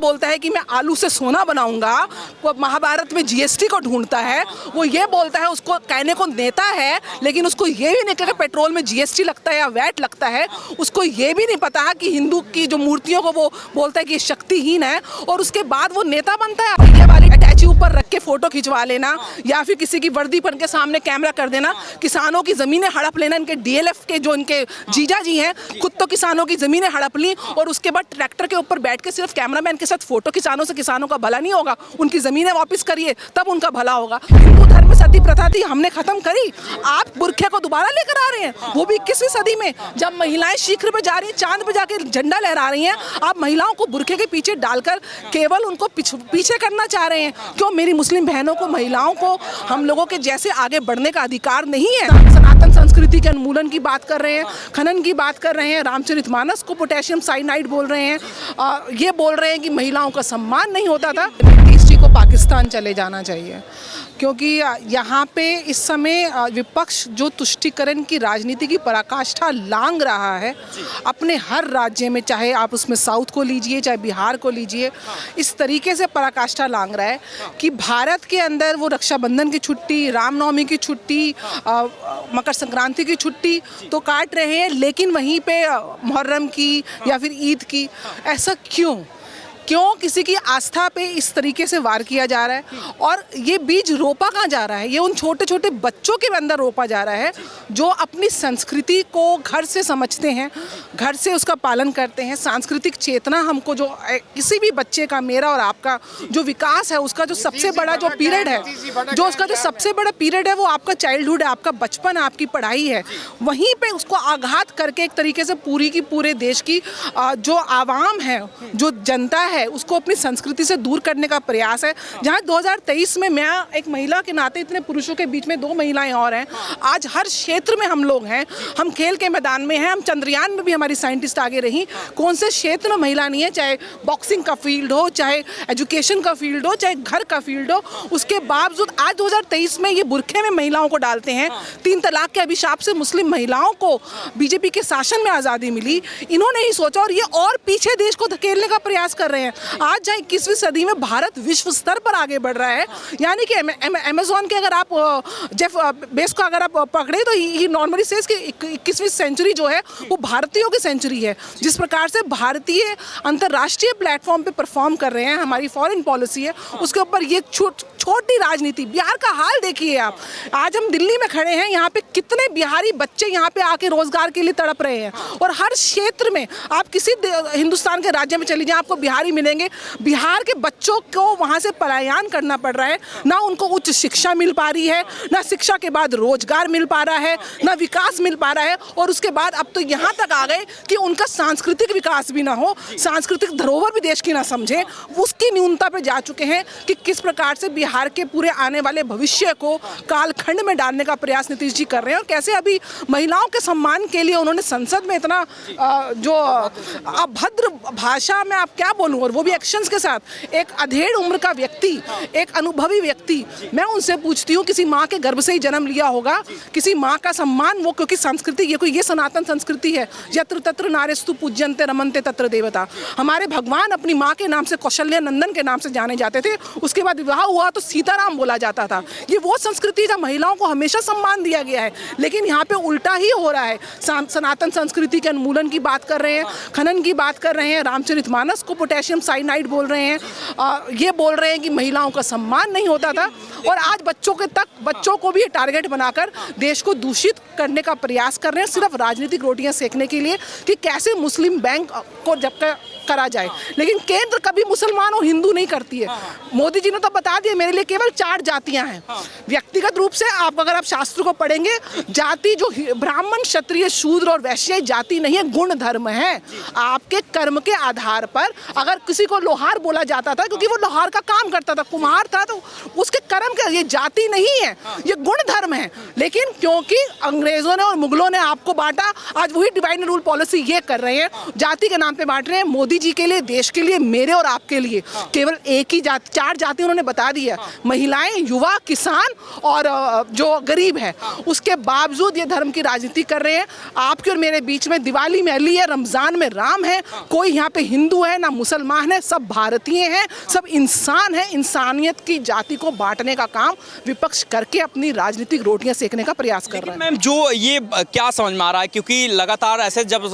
बोलता है कि मैं आलू से सोना बनाऊंगा, वो महाभारत में जीएसटी को ढूंढता है, वो ये बोलता है, उसको कहने को नेता है, लेकिन उसको ये भी नहीं कि पेट्रोल में जीएसटी लगता है या वैट लगता है, उसको ये भी नहीं पता है कि हिंदू की जो मूर्तियों को वो बोलता है कि शक्तिहीन है, और उसके बाद वो नेता बनता है। ये वाली अटैची ऊपर रख के फोटो खिंचवा लेना या फिर किसी की वर्दी पहन के सामने कैमरा कर देना, किसानों की जमीनें हड़प लेना। इनके डीएलएफ के जो इनके जीजा जी हैं खुद तो किसानों की जमीनें हड़प ली, और उसके बाद ट्रैक्टर के ऊपर बैठ के सिर्फ कैमरामैन के साथ फोटो खिंचाने से किसानों का भला नहीं होगा, उनकी जमीनें वापस करिए तब उनका भला होगा। हिंदू धर्म में सती प्रथा थी, हमने खत्म करी, आप बुरखे को दोबारा लेकर आ रहे हैं, वो भी 21वीं सदी में, जब महिलाएं शिखर पे जा रही हैं, चांद पे जाके झंडा लहरा रही हैं, आप महिलाओं को बुरखे के पीछे डालकर केवल उनको पीछे करना चाह रहे हैं। क्यों मेरी मुस्लिम बहनों को, महिलाओं को, हम लोगों के जैसे आगे बढ़ने का अधिकार नहीं है? सनातन संस्कृति के उन्मूलन की बात कर रहे हैं, खनन की बात कर रहे हैं, रामचरितमानस को पोटेशियम साइनाइड बोल रहे हैं, ये बोल रहे हैं कि महिलाओं का सम्मान नहीं होता था। ब्रिटिश जी को पाकिस्तान चले जाना चाहिए, क्योंकि यहाँ पे इस समय विपक्ष जो तुष्टीकरण की राजनीति की पराकाष्ठा लांग रहा है अपने हर राज्य में, चाहे आप उसमें साउथ को लीजिए, चाहे बिहार को लीजिए, इस तरीके से पराकाष्ठा लांग रहा है कि भारत के अंदर वो रक्षाबंधन की छुट्टी, रामनवमी की छुट्टी, मकर संक्रांति की छुट्टी तो काट रहे हैं, लेकिन वहीं पे मुहर्रम की या फिर ईद की, ऐसा क्यों किसी की आस्था पे इस तरीके से वार किया जा रहा है? और ये बीज रोपा कहाँ जा रहा है? ये उन छोटे छोटे बच्चों के अंदर रोपा जा रहा है जो अपनी संस्कृति को घर से समझते हैं, घर से उसका पालन करते हैं। सांस्कृतिक चेतना हमको, जो किसी भी बच्चे का, मेरा और आपका जो विकास है, उसका जो सबसे बड़ा जो पीरियड है, जो उसका जो सबसे बड़ा पीरियड है वो आपका चाइल्डहुड है, आपका बचपन है, आपकी पढ़ाई है। वहीं पे उसको आघात करके एक तरीके से पूरी की पूरे देश की जो आवाम है, जो जनता है, उसको अपनी संस्कृति से दूर करने का प्रयास है। जहां 2023 में मैं एक महिला के नाते, इतने पुरुषों के बीच में 2 महिलाएं और हैं, आज हर क्षेत्र में हम लोग हैं, हम खेल के मैदान में हैं, हम चंद्रयान में भी हमारी साइंटिस्ट आगे रही, कौन से क्षेत्र में महिला नहीं है? चाहे बॉक्सिंग का फील्ड हो, चाहे एजुकेशन का फील्ड हो, चाहे घर का फील्ड हो, उसके बावजूद आज 2023 में ये बुरखे में महिलाओं को डालते हैं। 3 तलाक के अभिशाप से मुस्लिम महिलाओं को बीजेपी के शासन में आज़ादी मिली, इन्होंने ही सोचा, और ये और पीछे देश को धकेलने का प्रयास कर रहे हैं। आज जहाँ 21वीं सदी में भारत विश्व स्तर पर आगे बढ़ रहा है, यानी कि अमेज़न के अगर आप जेफ बेस को अगर आप पकड़े तो ये नॉर्मली सेज कि 21वीं सेंचुरी जो है वो भारतीयों की सेंचुरी है। जिस प्रकार से भारतीय अंतर्राष्ट्रीय प्लेटफॉर्म पे परफॉर्म कर रहे हैं, हमारी फॉरेन पॉलिसी है, उसके ऊपर ये छोटी राजनीति। बिहार का हाल देखिए आप, आज हम दिल्ली में खड़े हैं, यहाँ पे कितने बिहारी बच्चे यहाँ पे आके रोजगार के लिए तड़प रहे हैं, और हर क्षेत्र में आप किसी हिंदुस्तान के राज्य में चली जाए आपको बिहारी मिलेंगे। बिहार के बच्चों को वहाँ से पलायन करना पड़ रहा है, ना उनको उच्च शिक्षा मिल पा रही है, ना शिक्षा के बाद रोजगार मिल पा रहा है, ना विकास मिल पा रहा है, और उसके बाद अब तो यहाँ तक आ गए कि उनका सांस्कृतिक विकास भी ना हो, सांस्कृतिक धरोहर भी देश की ना समझे, उसकी न्यूनता पे जा चुके हैं कि किस प्रकार से बिहार के पूरे आने वाले भविष्य को कालखंड में डालने का प्रयास नीतीश जी कर रहे हैं। और कैसे अभी महिलाओं के सम्मान के लिए उन्होंने संसद में इतना जो अभद्र भाषा में, आप क्या बोलूँ, और वो भी एक्शंस के साथ। एक अधेड़ उम्र का व्यक्ति, एक अनुभवी व्यक्ति, मैं उनसे पूछती हूँ, किसी माँ के गर्भ से ही जन्म लिया होगा, किसी माँ का सम्मान वो, क्योंकि संस्कृति ये सनातन संस्कृति है, यत्र तत्र नारेस्तु पूज्यन्ते रमन्ते तत्र देवता। हमारे भगवान अपनी माँ के नाम से, कौशल्या नंदन के नाम से जाने जाते थे, उसके बाद विवाह हुआ तो सीताराम बोला जाता था। ये वो संस्कृति जहाँ महिलाओं को हमेशा सम्मान दिया गया है, लेकिन यहाँ पे उल्टा ही हो रहा है। सनातन संस्कृति के उन्मूलन की बात कर रहे हैं, खनन की बात कर रहे हैं, रामचरितमानस को पोटेशियम साइनाइड बोल रहे हैं, ये बोल रहे हैं कि महिलाओं का सम्मान नहीं होता था, और आज बच्चों को भी टारगेट बनाकर देश को दूषित करने का प्रयास कर रहे हैं, सिर्फ राजनीतिक रोटियां सेकने के लिए कि कैसे मुस्लिम बैंक को जब करा जाए। लेकिन केंद्र कभी मुसलमान और हिंदू नहीं करती है। मोदी जी ने तो बता दिया, मेरे लिए केवल 4 जातियां हैं। व्यक्तिगत रूप से आप अगर आप शास्त्र को पढ़ेंगे, जाति जो ब्राह्मण, क्षत्रिय, शूद्र और वैश्य जाति नहीं है, गुण धर्म है। आपके कर्म के आधार पर अगर किसी को लोहार बोला जाता था क्योंकि वो लोहार का काम करता था, कुम्हार था, तो उसके कर्म का, ये जाति नहीं है, ये गुण धर्म है। लेकिन क्योंकि अंग्रेजों ने और मुगलों ने आपको बांटा, आज वही डिवाइड एंड रूल पॉलिसी ये कर रहे हैं, जाति के नाम पे बांट रहे हैं। मोदी मोदी जी के लिए, देश के लिए, मेरे और आपके लिए केवल एक ही जात, 4 जाति उन्होंने बता दी है, महिलाएं, युवा, किसान और जो गरीब है। उसके बावजूद ये धर्म की राजनीति कर रहे हैं। आपके और मेरे बीच में दिवाली में अली है, रमजान में राम है, कोई यहाँ पे हिंदू है ना मुसलमान है, सब भारतीय हैं, सब इंसान हैं। इंसानियत की जाति को बांटने का काम विपक्ष करके अपनी राजनीतिक रोटियां सेकने का प्रयास कर रहे हैं। मैम, जो ये क्या समझ में आ रहा है, क्योंकि लगातार ऐसे जब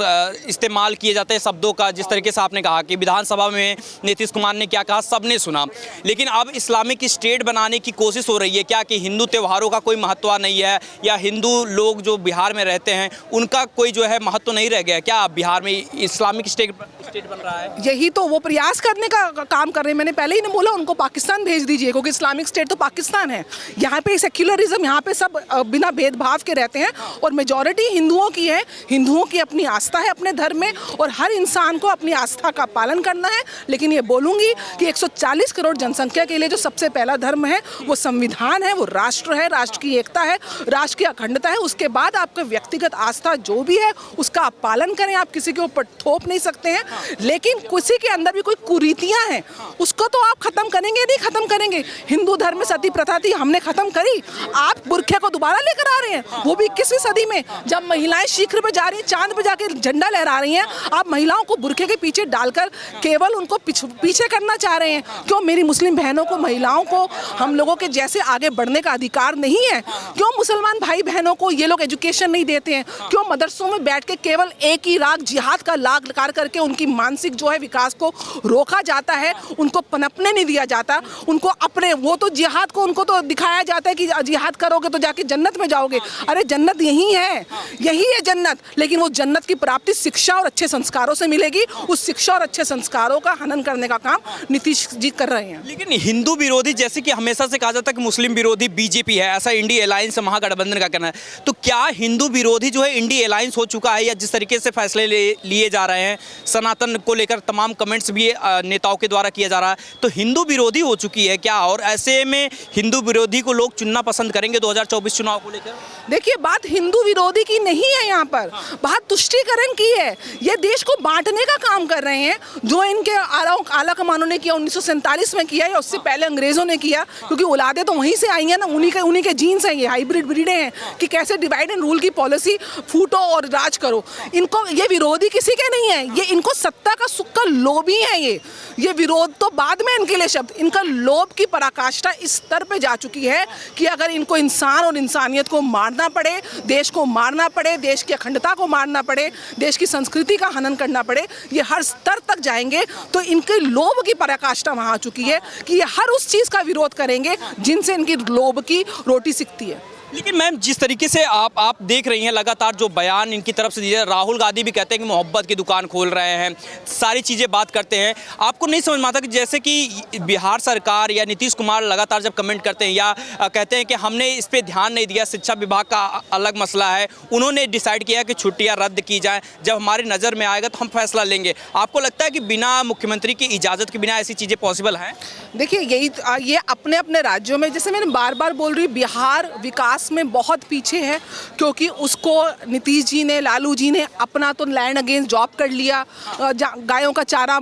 इस्तेमाल किए जाते हैं शब्दों का, जिस तरीके से आपने कहा कि विधानसभा में नीतीश कुमार ने क्या कहा सबने सुना, लेकिन अब इस्लामिक स्टेट बनाने की कोशिश हो रही है क्या, कि हिंदू त्योहारों का कोई महत्व नहीं है, या हिंदू लोग जो बिहार में रहते हैं उनका कोई जो है महत्व नहीं रह गया क्या, बिहार में इस्लामिक स्टेट बन रहा है? यही तो वो प्रयास करने का काम कर रहे हैं। मैंने पहले ही बोला उनको पाकिस्तान भेज दीजिए, क्योंकि इस्लामिक स्टेट तो पाकिस्तान है। यहाँ पे सेक्युलरिज्म, यहाँ पे सब बिना भेदभाव के रहते हैं और मेजॉरिटी हिंदुओं की है। हिंदुओं की अपनी आस्था है अपने धर्म में और हर इंसान को अपनी आस्था का पालन करना है। लेकिन ये बोलूँगी कि 140 करोड़ जनसंख्या के लिए जो सबसे पहला धर्म है वो संविधान है, वो राष्ट्र है, राष्ट्र की एकता है, राष्ट्र की अखंडता है। उसके बाद आपका व्यक्तिगत आस्था जो भी है उसका आप पालन करें, आप किसी के ऊपर थोप नहीं सकते हैं। लेकिन किसी के अंदर भी कोई कुरीतियां हैं उसको तो आप खत्म करेंगे, नहीं खत्म करेंगे। हिंदू धर्म में सती प्रथा थी, हमने खत्म करी, आप बुरखे को दोबारा लेकर आ रहे हैं, वो भी 21वीं सदी में, जब महिलाएं शिखर पे जा रही हैं, चांद पे जाके झंडा लहरा रही हैं। आप महिलाओं को बुरखे के पीछे डालकर केवल उनको पीछे करना चाह रहे हैं। क्यों मेरी मुस्लिम बहनों को, महिलाओं को, हम लोगों के जैसे आगे बढ़ने का अधिकार नहीं है? क्यों मुसलमान भाई बहनों को ये लोग एजुकेशन नहीं देते हैं? क्यों मदरसों में बैठ के केवल एक ही राग जिहाद का लाग लकार करके उनकी मानसिक जो है विकास को रोका जाता है, उनको पनपने नहीं दिया जाता, उनको अपने वो तो जिहाद को उनको तो दिखाया जाता है कि जिहाद करोगे तो जाके जन्नत में जाओगे। अरे जन्नत यही है, यही है जन्नत। लेकिन वो जन्नत की प्राप्ति शिक्षा और अच्छे संस्कारों से मिलेगी। उस शिक्षा और अच्छे संस्कारों का हनन करने का काम नीतीश जी कर रहे हैं। लेकिन हिंदू विरोधी, जैसे कि हमेशा से कहा जाता है कि मुस्लिम विरोधी बीजेपी है, ऐसा इंडी अलायंस महागठबंधन का कहना है, तो क्या हिंदू विरोधी जो है इंडी अलायंस हो चुका है, या जिस तरीके से फैसले लिए जा रहे हैं सनातन को लेकर तमाम कमेंट्स भी नेताओं के द्वारा किया जा रहा है, तो हिंदू विरोधी हो चुकी है क्या? और ऐसे में हिंदू विरोधी को लोग चुनना पसंद करेंगे 2024 चुनाव को लेकर? देखिए, बात हिंदू विरोधी की नहीं है, यहाँ पर बात तुष्टीकरण की है। ये देश को बांटने का काम कर रहे हैं, जो इनके आला कमानों ने किया 1947 में किया, या उससे पहले अंग्रेजों ने किया, क्योंकि औलादे तो वहीं से आई हैं ना, उन्हीं के जीन्स हैं, ये हाइब्रिड ब्रीडें हैं कि कैसे डिवाइड एंड रूल की पॉलिसी फूटो और राज करो। इनको ये विरोधी किसी के नहीं है, ये इनको सत्ता का सुख का लोभ ही है। ये विरोध तो बाद में इनके लिए शब्द, इनका लोभ की पराकाष्ठा इस स्तर पे जा चुकी है कि अगर इनको इंसान और इंसानियत को मारना पड़े, देश को मारना पड़े, देश की अखंडता को मारना पड़े, देश की संस्कृति का हनन करना पड़े, ये हर स्तर तक जाएंगे। तो इनके लोभ की पराकाष्ठा वहाँ आ चुकी है कि ये हर उस चीज़ का विरोध करेंगे जिनसे इनकी लोभ की रोटी सिकती है। लेकिन मैम, जिस तरीके से आप देख रही हैं लगातार जो बयान इनकी तरफ से दिए, राहुल गांधी भी कहते हैं कि मोहब्बत की दुकान खोल रहे हैं, सारी चीज़ें बात करते हैं, आपको नहीं समझ में आता कि जैसे कि बिहार सरकार या नीतीश कुमार लगातार जब कमेंट करते हैं या कहते हैं कि हमने इस पर ध्यान नहीं दिया, शिक्षा विभाग का अलग मसला है, उन्होंने डिसाइड किया कि छुट्टियाँ रद्द की जाएँ, जब हमारी नज़र में आएगा तो हम फैसला लेंगे, आपको लगता है कि बिना मुख्यमंत्री की इजाज़त के बिना ऐसी चीज़ें पॉसिबल हैं? देखिए, ये अपने अपने राज्यों में, जैसे मैंने बार बार बोल रही हूँ, बिहार विकास में बहुत पीछे है, क्योंकि उसको नीतीश जी ने, लालू जी ने अपना तो लैंड अगेंस्ट जॉब कर लिया, गायों का चारा,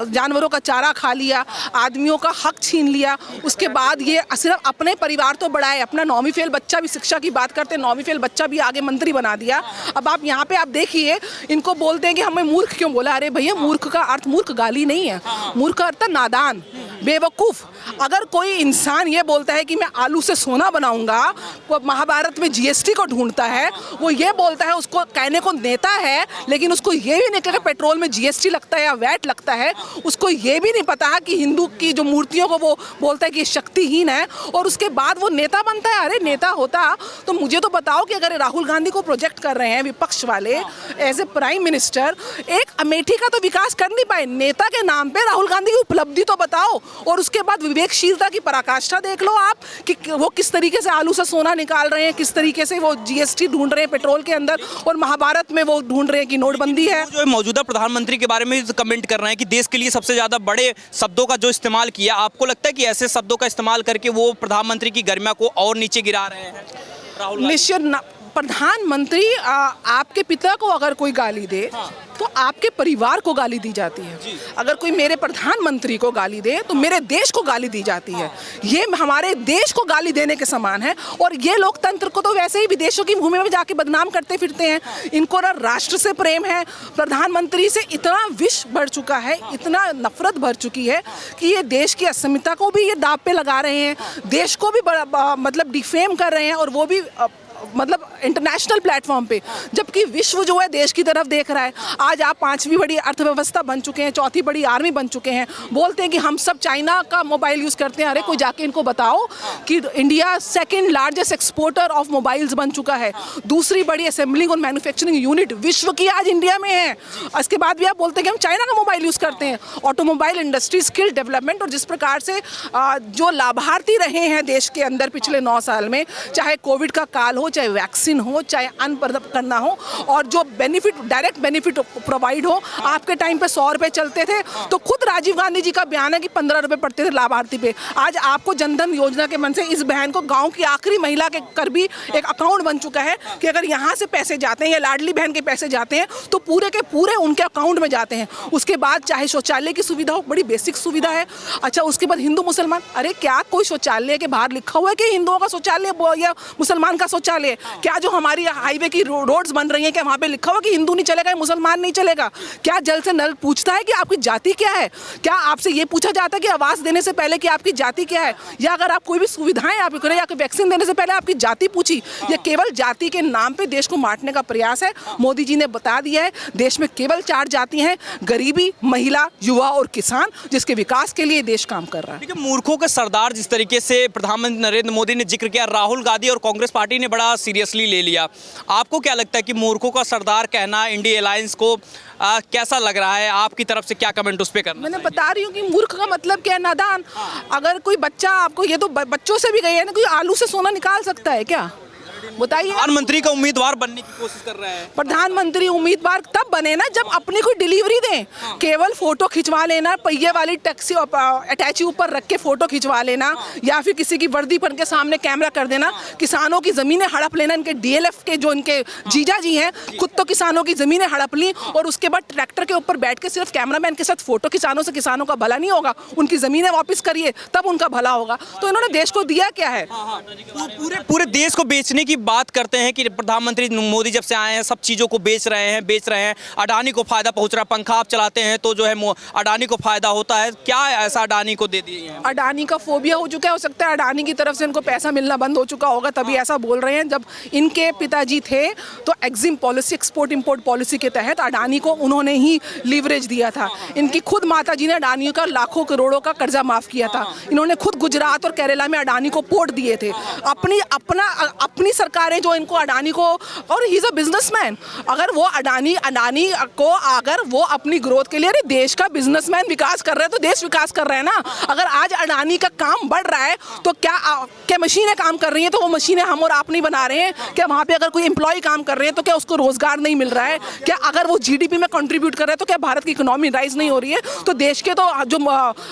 जानवरों का चारा खा लिया, आदमियों का हक छीन लिया। उसके बाद ये सिर्फ अपने परिवार तो बढ़ाए, अपना 9वीं फेल बच्चा भी, शिक्षा की बात करते हैं, 9वीं फेल बच्चा भी आगे मंत्री बना दिया। अब आप यहाँ पे आप देखिए, इनको बोलते हैं कि हमें मूर्ख क्यों बोला। अरे भैया, मूर्ख का अर्थ मूर्ख गाली नहीं है, मूर्ख का अर्थ नादान, बेवकूफ़। अगर कोई इंसान ये बोलता है कि मैं आलू से सोना बनाऊंगा, वो महाभारत में जीएसटी को ढूंढता है, वो ये बोलता है, उसको कहने को नेता है, लेकिन उसको ये भी नहीं कि पेट्रोल में जीएसटी लगता है या वैट लगता है, उसको ये भी नहीं पता है कि हिंदू की जो मूर्तियों को वो बोलता है कि ये शक्तिहीन है, और उसके बाद वो नेता बनता है। अरे नेता होता तो मुझे तो बताओ कि अगर राहुल गांधी को प्रोजेक्ट कर रहे हैं विपक्ष वाले एज ए प्राइम मिनिस्टर, एक अमेठी का तो विकास कर नहीं पाए, नेता के नाम पे राहुल गांधी की उपलब्धि तो बताओ, और उसके बाद विवेकशीलता की पराकाष्ठा देख लो आप कि वो किस तरीके से आलू से सोना निकाल रहे हैं, किस तरीके से वो जीएसटी ढूंढ रहे हैं पेट्रोल के अंदर, और महाभारत में वो ढूंढ रहे हैं कि नोटबंदी है। जो मौजूदा प्रधानमंत्री के बारे में कमेंट कर रहे हैं कि देश के लिए सबसे ज़्यादा बड़े शब्दों का जो इस्तेमाल किया, आपको लगता है कि ऐसे शब्दों का इस्तेमाल करके वो प्रधानमंत्री की गरिमा को और नीचे गिरा रहे हैं? प्रधानमंत्री आपके पिता को अगर कोई गाली दे तो आपके परिवार को गाली दी जाती है। अगर कोई मेरे प्रधानमंत्री को गाली दे तो मेरे देश को गाली दी जाती है। ये हमारे देश को गाली देने के समान है। और ये लोकतंत्र को तो वैसे ही विदेशों की भूमि में जाके बदनाम करते फिरते हैं। इनको ना राष्ट्र से प्रेम है, प्रधानमंत्री से इतना विष बढ़ चुका है, इतना नफरत भर चुकी है कि ये देश की अस्मिता को भी ये दांव पे लगा रहे हैं, देश को भी मतलब डिफेम कर रहे हैं, और वो भी मतलब इंटरनेशनल प्लेटफॉर्म पे, जबकि विश्व जो है देश की तरफ देख रहा है। आज आप 5वीं बड़ी अर्थव्यवस्था बन चुके हैं, 4थी बड़ी आर्मी बन चुके हैं, बोलते हैं कि हम सब चाइना का मोबाइल यूज़ करते हैं। अरे कोई जाके इनको बताओ कि India 2nd largest exporter of mobiles बन चुका है, दूसरी बड़ी असेंबलिंग और मैन्युफैक्चरिंग यूनिट विश्व की आज इंडिया में है। इसके बाद भी आप बोलते हैं कि हम चाइना का मोबाइल यूज़ करते हैं। ऑटोमोबाइल इंडस्ट्री, स्किल डेवलपमेंट, और जिस प्रकार से जो लाभार्थी रहे हैं देश के अंदर पिछले 9 साल में, चाहे कोविड का काल हो, चाहे वैक्सीन हो, चाहे अन्न करना हो, और जो बेनिफिट, डायरेक्ट बेनिफिट प्रोवाइड हो, आपके टाइम पे 100 रुपए चलते थे तो खुद राजीव गांधी जी का बयान है कि 15 रुपए पड़ते थे लाभार्थी पे। आज आपको जनधन योजना के मन से इस बहन को गांव की आखिरी महिला के कर भी एक अकाउंट बन चुका है कि अगर यहाँ से पैसे जाते हैं या लाडली बहन के पैसे जाते हैं तो पूरे के पूरे उनके अकाउंट में जाते हैं। उसके बाद चाहे शौचालय की सुविधा हो, बड़ी बेसिक सुविधा है। अच्छा, उसके बाद हिंदू मुसलमान, अरे क्या कोई शौचालय के बाहर लिखा हुआ है कि हिंदुओं का शौचालय या मुसलमान का शौचालय? क्या जो हमारी हाईवे की रोड्स बन रही हैं, क्या वहाँ पे लिखा हुआ कि हिंदू नहीं चलेगा, मुसलमान नहीं चलेगा? क्या जल से नल पूछता है कि आपकी जाति क्या है? क्या आपसे ये पूछा जाता है कि आवास देने से पहले कि आपकी जाति क्या है? या अगर आप कोई भी सुविधाएं आप करें, या वैक्सीन देने से पहले आपकी जाति पूछी? ये केवल जाति के नाम पे देश को बांटने का प्रयास है। मोदी जी ने बता दिया है देश में केवल 4 जाति हैं, गरीबी, महिला, युवा और किसान, जिसके विकास के लिए देश काम कर रहा है। देखिए, मूर्खों के सरदार जिस तरीके से प्रधानमंत्री नरेंद्र मोदी ने जिक्र किया, राहुल गांधी और कांग्रेस पार्टी ने बड़ा सीरियसली ले लिया। आपको क्या लगता है कि मूर्खों का सरदार कहना इंडिया अलायंस को कैसा लग रहा है? आपकी तरफ से क्या कमेंट उस पर करना? मैंने बता रही हूँ कि मूर्ख का मतलब क्या है, नादान। अगर कोई बच्चा आपको, ये तो बच्चों से भी गई है ना, कोई आलू से सोना निकाल सकता है क्या? बताइए। प्रधानमंत्री का उम्मीदवार बनने की कोशिश कर रहा है। प्रधानमंत्री उम्मीदवार तब बने ना जब अपनी कोई डिलीवरी दें। केवल फोटो खिंचवा लेना, पहिए वाली टैक्सी अटैची ऊपर रख के फोटो खिंचवा लेना, या फिर किसी की वर्दी पहन के सामने कैमरा कर देना, किसानों की जमीनें हड़प लेना। इनके डीएलएफ के जो इनके जीजा जी हैं, खुद तो किसानों की जमीनें हड़प ली, और उसके बाद ट्रैक्टर के ऊपर बैठ के सिर्फ कैमरामैन के साथ फोटो खिंचाने से किसानों का भला नहीं होगा। उनकी जमीनें वापस करिए, तब उनका भला होगा। तो इन्होंने देश को दिया क्या है? पूरे देश को बेचने की बात करते हैं कि प्रधानमंत्री मोदी जब से आए हैं सब चीज़ों को बेच रहे हैं। अडानी को फायदा पहुंच रहा है। पंखा आप चलाते हैं तो जो है अडानी को फायदा होता है। क्या ऐसा अडानी को दे दिए हैं? अडानी का फोबिया हो चुका है। हो सकता है अडानी की तरफ से इनको पैसा मिलना बंद हो चुका होगा, तभी ऐसा बोल रहे हैं। जब इनके पिताजी थे तो Exim policy, export import policy के तहत अडानी को उन्होंने ही लीवरेज दिया था। इनकी खुद माता जी ने अडानी का लाखों करोड़ों का कर्जा माफ किया था। इन्होंने खुद गुजरात और केरला में अडानी को पोर्ट दिए थे। अपनी सरकारें जो इनको अडानी को, और ही इज अ बिजनेसमैन। अगर वो अडानी को अगर वो अपनी ग्रोथ के लिए, अरे देश का बिजनेसमैन विकास कर रहे हैं तो देश विकास कर रहे हैं ना। अगर आज अडानी का काम बढ़ रहा है तो क्या मशीनें काम कर रही हैं तो वो मशीनें हम और आप नहीं बना रहे हैं? क्या वहाँ पे अगर कोई एम्प्लॉय काम कर रहे हैं तो क्या उसको रोजगार नहीं मिल रहा है? क्या अगर वो जीडीपी में कंट्रीब्यूट कर रहे हैं तो क्या भारत की इकोनॉमी राइज नहीं हो रही है? तो देश के तो जो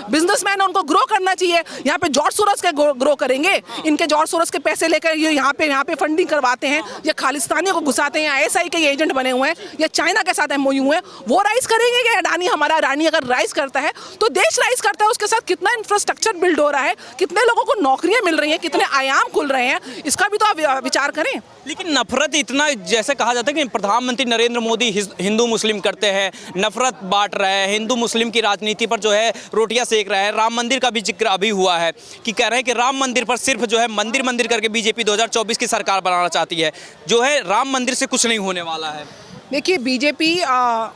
बिजनेसमैन है उनको ग्रो करना चाहिए। यहाँ पे जॉर्ज सोरोस के ग्रो करेंगे? इनके जॉर्ज सोरोस के पैसे लेकर ये यहाँ पे फंडिंग करवाते हैं, या खालिस्तानियों को घुसाते हैं, या आईएसआई के एजेंट बने हुए हैं, या चाइना के साथ एमओयू है, वो राइज करेंगे कि अडानी? हमारा अडानी अगर राइज करता है तो देश राइज करता है। उसके साथ कितना इंफ्रास्ट्रक्चर बिल्ड हो रहा है, कितने लोगों को नौकरियां मिल रही हैं, कितने आयाम खुल रहे हैं, इसका भी तो आप विचार करें। लेकिन नफरत इतना, जैसे कहा जाता है कि प्रधानमंत्री नरेंद्र मोदी हिंदू मुस्लिम करते हैं, नफरत बांट रहे हैं, हिंदू मुस्लिम की राजनीति पर जो है रोटियां सेक रहे हैं। राम मंदिर का भी जिक्र अभी हुआ है कि कह रहे हैं कि राम मंदिर पर सिर्फ जो है मंदिर करके बीजेपी 2024 की सरकार बनाना चाहती है। जो है राम मंदिर से कुछ नहीं होने वाला है। देखिए, बीजेपी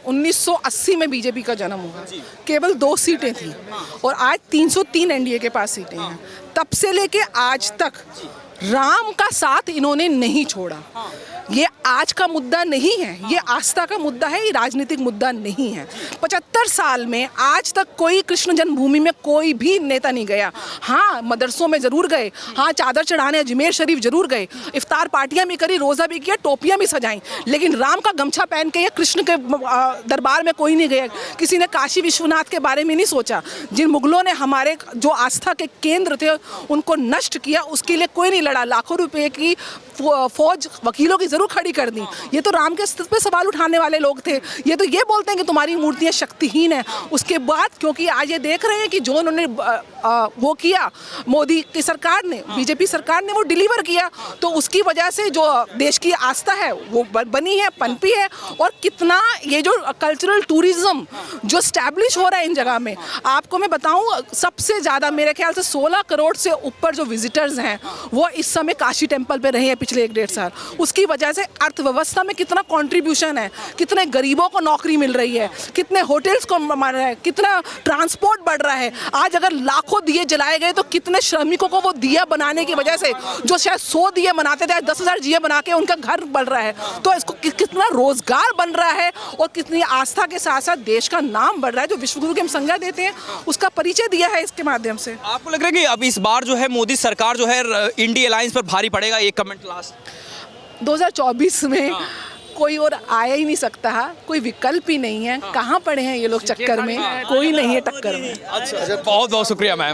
1980 में बीजेपी का जन्म हुआ, केवल 2 सीटें थी, और आज 303 एनडीए के पास सीटें हैं। तब से लेके आज तक राम का साथ इन्होंने नहीं छोड़ा। ये आज का मुद्दा नहीं है, ये आस्था का मुद्दा है, ये राजनीतिक मुद्दा नहीं है। 75 साल में आज तक कोई कृष्ण जन्मभूमि में कोई भी नेता नहीं गया। हाँ, मदरसों में ज़रूर गए, हाँ चादर चढ़ाने अजमेर शरीफ ज़रूर गए, इफ्तार पार्टियां भी करी, रोज़ा भी किया, टोपियां भी सजाई, लेकिन राम का गमछा पहन के या कृष्ण के दरबार में कोई नहीं गया। किसी ने काशी विश्वनाथ के बारे में नहीं सोचा। जिन मुगलों ने हमारे जो आस्था के केंद्र थे उनको नष्ट किया, उसके लिए कोई नहीं लड़ा। लाखों रुपए की फौज वकीलों की जरूर खड़ी कर दी। ये तो राम के अस्तित्व पे सवाल उठाने वाले लोग थे। ये तो ये बोलते हैं कि तुम्हारी मूर्तियाँ शक्तिहीन है। उसके बाद क्योंकि आज ये देख रहे हैं कि जो उन्होंने वो किया, मोदी की सरकार ने, बीजेपी सरकार ने वो डिलीवर किया, तो उसकी वजह से जो देश की आस्था है वो बनी है, पनपी है। और कितना ये जो कल्चरल टूरिज्म जो स्टैब्लिश हो रहा है इन जगह में, आपको मैं बताऊं सबसे ज़्यादा मेरे ख्याल से 16 करोड़ से ऊपर जो विजिटर्स हैं वो इस समय काशी टेम्पल पे रहे हैं पिछले 1-1.5 साल। उसकी वजह से अर्थव्यवस्था में कितना कंट्रीब्यूशन है, कितने गरीबों को नौकरी मिल रही है, कितने होटल्स को मार रहा है, कितना ट्रांसपोर्ट बढ़ रहा है। आज अगर लाखों दिए जलाए गए तो कितने श्रमिकों को वो दिया बनाने की वजह से, जो शायद 100 दिए बनाते थे, 10,000 दिए बना के उनका घर बढ़ रहा है। तो इसको कितना रोजगार बन रहा है और कितनी आस्था के साथ साथ देश का नाम बढ़ रहा है। जो विश्वगुरु की हम संज्ञा देते हैं उसका परिचय दिया है इसके माध्यम से। आपको लग रहा है कि अब इस बार जो है मोदी सरकार जो है इंडिया अलायंस पर भारी पड़ेगा? एक कमेंट लास्ट। 2024 में कोई और आया ही नहीं सकता है, कोई विकल्प ही नहीं है। कहाँ पड़े हैं ये लोग चक्कर में, कोई नहीं है टक्कर में। अच्छा, बहुत बहुत शुक्रिया मैम।